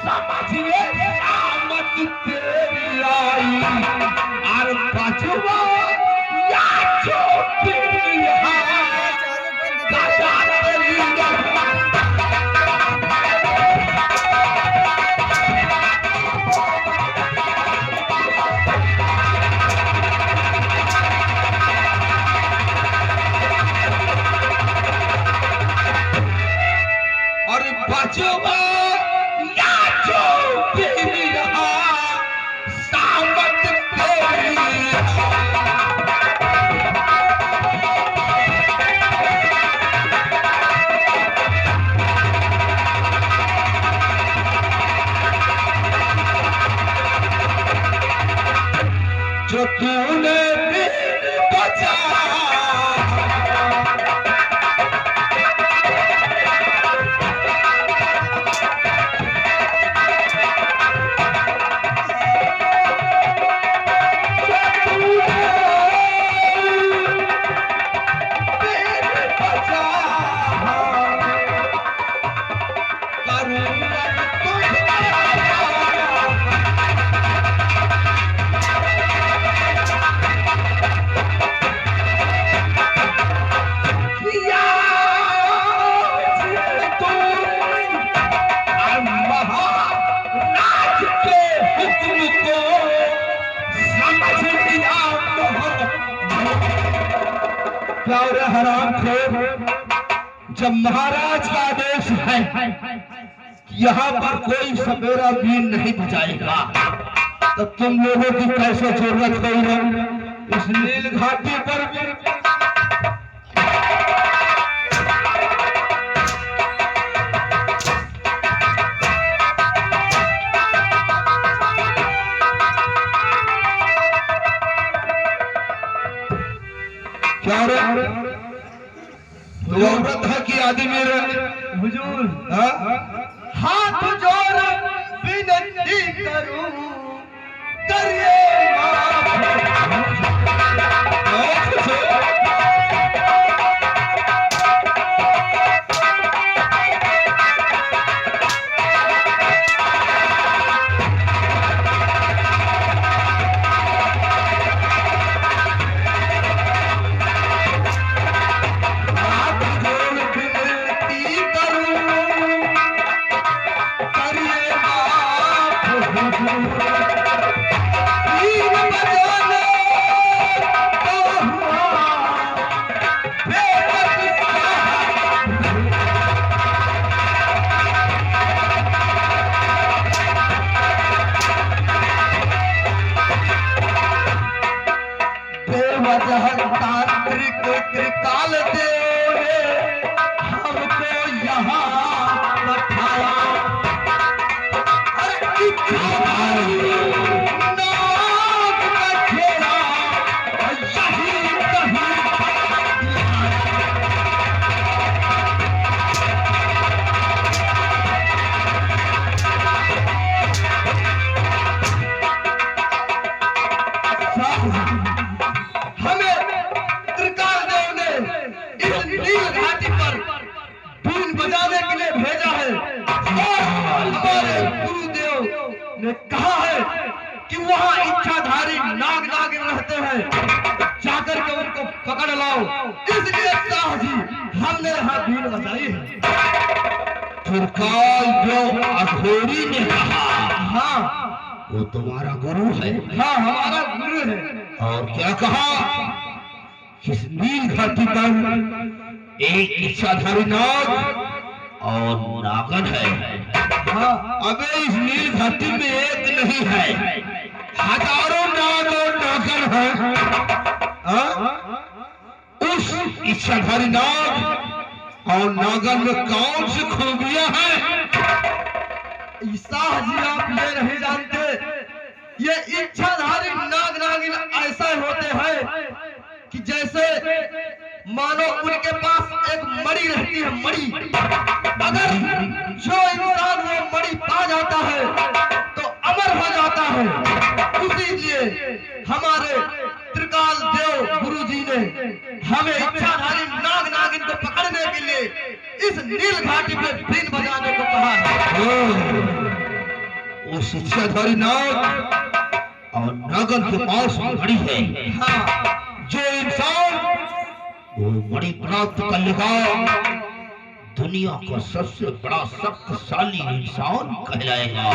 समझिए आमद तेरी आई और बचवा या चोटी काटा तेरी और बचवा या चोटी सामत तेरी जो तूने दिन बचा हराम खोर, जब महाराज का आदेश है कि यहाँ पर कोई सपेरा बीन नहीं बजाएगा तो तुम लोगों की कैसे जरूरत गई है इस नील घाटी पर क्या जरूरत है कि आदमी हुजूर हाथ जोड़ विनती करूं करिए तांत्रिक त्रिकाल देव ने हमको यहाँ बैठाया बजाने के लिए भेजा है और हमारे गुरुदेव ने कहा है कि वहाँ इच्छाधारी नाग नागिन रहते हैं, जाकर के उनको पकड़ लाओ। इसलिए शाह जी हमने यहाँ बीन बजाई है। त्रिकाल देव अघोरी ने कहा हाँ वो तुम्हारा गुरु है? हाँ हमारा गुरु है। और क्या कहा? इस नील घाटी पर एक इच्छाधारी नाग और नागन है। हाँ अबे इस नील घाटी में एक नहीं है, हजारों नाग और नागन है। उस इच्छाधारी नाग और नागन में कौन सी खूबियां हैं? शाह जी आप ये नहीं जानते, ये इच्छाधारी नाग नागिन ऐसा होते हैं कि जैसे मानो उनके पास एक मणि रहती है, मणि। अगर जो इंसान वो मणि पा जाता है तो अमर हो जाता है। इसीलिए हमारे त्रिकाल देव गुरुजी ने हमें इच्छाधारी नाग नागिन को पकड़ने के लिए इस नील घाटी पे बीन बजाने को कहा है। उस इच्छाधारी नाग और नागन के पास मणि है। हाँ, जो इंसान वो मणि प्राप्त कर लेगा दुनिया का सबसे बड़ा शक्तिशाली इंसान कहलाएगा।